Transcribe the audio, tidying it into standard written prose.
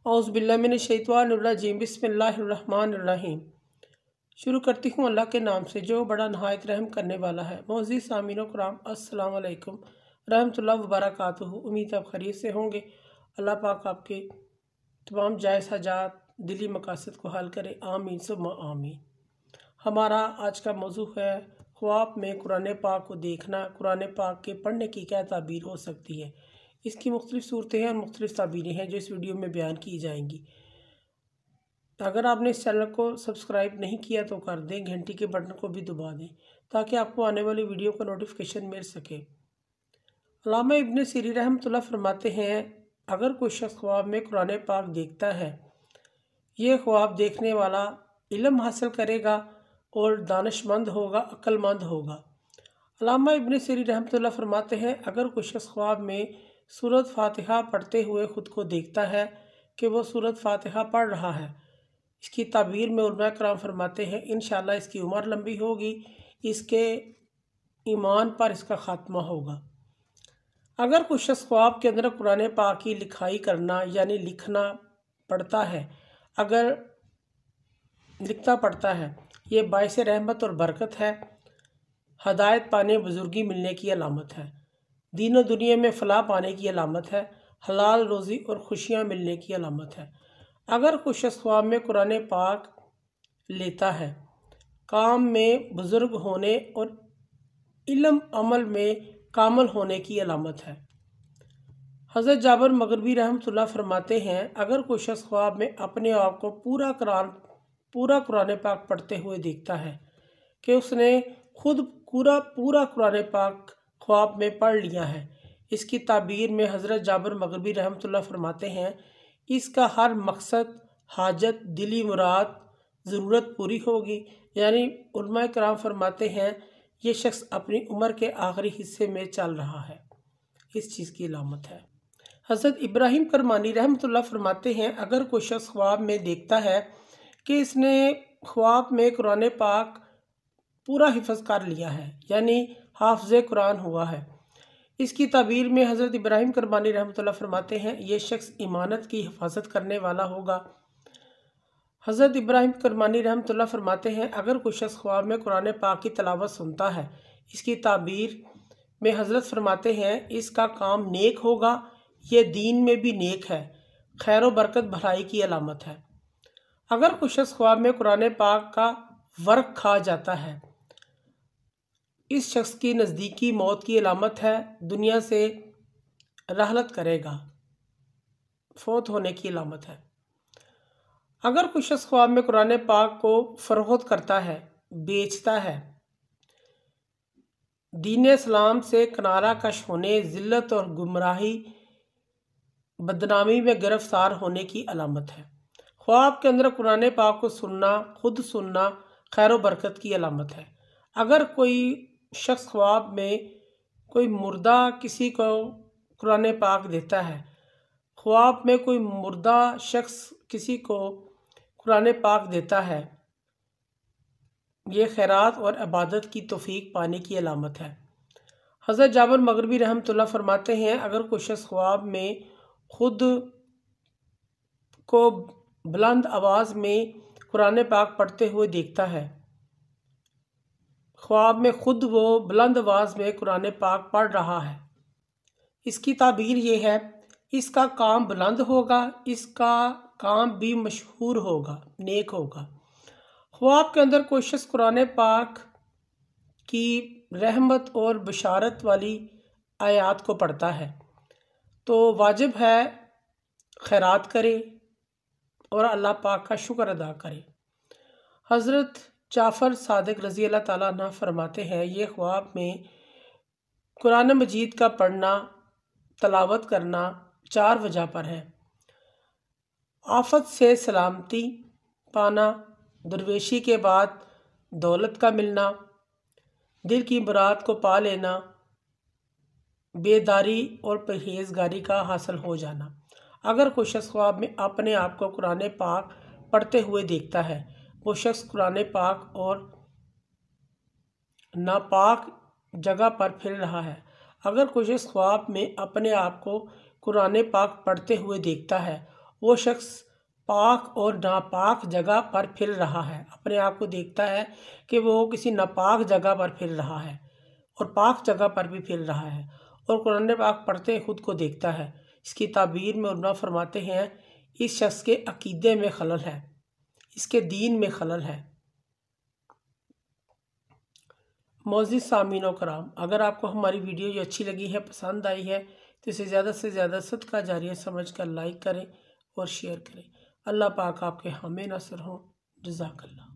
औज़ुबिल्लाहिमिनश्शैतानिर्रजीम बिस्मिल्लाहिर्रहमानिर्रहीम। शुरू करती हूँ अल्लाह के नाम से जो बड़ा नहायत रहम करने वाला है। मोअज़्ज़िज़ सामीन कराम अस्सलामु अलैकुम रहमतुल्लाहि व बरकातुहू। उम्मीद आप खैरियत से होंगे। अल्लाह पाक आपके तमाम जायज़ हाजात दिली मकासद को हल करे, आमीन सुम्मा आमीन। हमारा आज का मौजू है ख्वाब में कुरान पाक को देखना। कुरान पाक के पढ़ने की क्या ताबीर हो सकती है। इसकी मुख्तलिफ़ सूरतें हैं और मुख्तलिफ़ ताबीरें हैं जो इस वीडियो में बयान की जाएंगी। अगर आपने इस चैनल को सब्सक्राइब नहीं किया तो कर दें, घंटी के बटन को भी दबा दें ताकि आपको आने वाली वीडियो का नोटिफिकेशन मिल सके। अल्लामा इब्न सीरी रहमतुल्लाह फरमाते हैं, अगर कोई शख्स ख्वाब में कुरान पाक देखता है, ये ख्वाब देखने वाला इल्म हासिल करेगा और दानिशमंद होगा, अक्लमंद होगा। अल्लामा इब्न सीरी रहमतुल्लाह फरमाते हैं, अगर कोई शख्स ख्वाब में सूरत फातिहा पढ़ते हुए ख़ुद को देखता है कि वो सूरत फातिहा पढ़ रहा है, इसकी ताबीर में उलमा कराम फरमाते हैं इंशाअल्लाह इसकी उम्र लंबी होगी, इसके ईमान पर इसका ख़ात्मा होगा। अगर कोई शख्स ख्वाब के अंदर कुरान पाक की लिखाई करना यानी लिखना पढ़ता है, अगर लिखता पढ़ता है, ये बाइस रहमत और बरकत है, हदायत पाने बुजुर्गी मिलने की अलामत है, दीन और दुनिया में फ़लाह पाने की अलामत है, हलाल रोज़ी और खुशियाँ मिलने की अलामत है। अगर कोई शख्स ख्वाब में कुरान पाक लेता है, काम में बुज़ुर्ग होने और इल्म अमल में कामल होने की अलामत है। हज़रत जाबर मग़रिबी रहमतुल्लाह फरमाते हैं, अगर कोई शख्स ख्वाब में अपने आप को पूरा कुरान पाक पढ़ते हुए देखता है कि उसने खुद पूरा कुरान पाक ख्वाब में पढ़ लिया है, इसकी ताबीर में हज़रत जाबर मग़रिबी रहमतुल्लाह फरमाते हैं, इसका हर मकसद, हाजत, दिली मुराद, ज़रूरत पूरी होगी। यानी उलमा कराम फरमाते हैं ये शख्स अपनी उम्र के आखिरी हिस्से में चल रहा है, इस चीज़ की अलामत है। हज़रत इब्राहिम करमानी रहमतुल्लाह फरमाते हैं, अगर कोई शख्स ख्वाब में देखता है कि इसने ख्वाब में कुरान पाक पूरा हिफ्ज़ कर लिया है यानी हाफ़िज़ कुरान हुआ है, इसकी ताबीर में हज़रत इब्राहिम करमानी रहमतुल्लाह फरमाते हैं ये शख्स इमानत की हिफाजत करने वाला होगा। हज़रत इब्राहिम करमानी रहमतुल्लाह फरमाते हैं, अगर कोई शख्स ख्वाब में कुरान पाक की तलावत सुनता है, इसकी ताबीर में हज़रत फरमाते हैं इसका काम नेक होगा, ये दीन में भी नेक है, खैर व बरकत भलाई की अलामत है। अगर कोई शख्स ख्वाब में कुरान पाक का वर्क खा जाता है, इस शख्स की नज़दीकी मौत की अलामत है, दुनिया से रहलत करेगा, फौत होने की अलामत है। अगर कोई शख्स ख्वाब में कुरान पाक को फ़रोख्त करता है, बेचता है, दीन इस्लाम से किनारा कश होने, ज़िल्लत और गुमराही बदनामी में गिरफ्तार होने की अलामत है। ख्वाब के अंदर कुरान पाक को सुनना, खुद सुनना खैर व बरकत की अलामत है। अगर कोई शख्स ख्वाब में कोई मुर्दा किसी को कुरान पाक देता है, ख्वाब में कोई मुर्दा शख्स किसी को कुरान पाक देता है, ये खैरात और इबादत की तौफीक पाने की अलामत है। हज़रत जाबर मग़रिबी रहमतुल्लाह फरमाते हैं, अगर कोई शख्स ख्वाब में खुद को बुलंद आवाज़ में कुरान पाक पढ़ते हुए देखता है, ख्वाब में खुद वो बुलंद आवाज़ में कुरान पाक पढ़ रहा है, इसकी ताबीर ये है इसका काम बुलंद होगा, इसका काम भी मशहूर होगा, नेक होगा। ख्वाब के अंदर कोई शख्स कुरान पाक की रहमत और बशारत वाली आयात को पढ़ता है तो वाजिब है खैरात करे और अल्लाह पाक का शुक्र अदा करे। हज़रत जाफ़र सादिक रज़ी अल्लाह ताला अन्हु फरमाते हैं, ये ख्वाब में कुरान मजीद का पढ़ना, तलावत करना 4 वजह पर है। आफत से सलामती पाना, दरवेशी के बाद दौलत का मिलना, दिल की मुराद को पा लेना, बेदारी और परहेज़गारी का हासिल हो जाना। अगर कोई शख्स ख्वाब में अपने आप को कुरान पाक पढ़ते हुए देखता है, वो शख्स कुरान पाक और नापाक जगह पर फिर रहा है। अगर कोई शख्स ख्वाब में अपने आप को कुरान पाक पढ़ते हुए देखता है वो शख्स पाक और नापाक जगह पर फिर रहा है, अपने आप को देखता है कि वो किसी नापाक जगह पर फिर रहा है और पाक जगह पर भी फिर रहा है, और कुरान पाक पढ़ते खुद को देखता है। इसकी ताबीर में उलमा फरमाते हैं इस शख्स के अकीदे में खलल है, इसके दीन में खलल है। मोअज़्ज़िज़ सामीन कराम, अगर आपको हमारी वीडियो ये अच्छी लगी है, पसंद आई है, तो इसे ज़्यादा से ज़्यादा सदका जारिया समझ कर लाइक करें और शेयर करें। अल्लाह पाक आपके हामी नसर हों। जज़ाकल्लाह।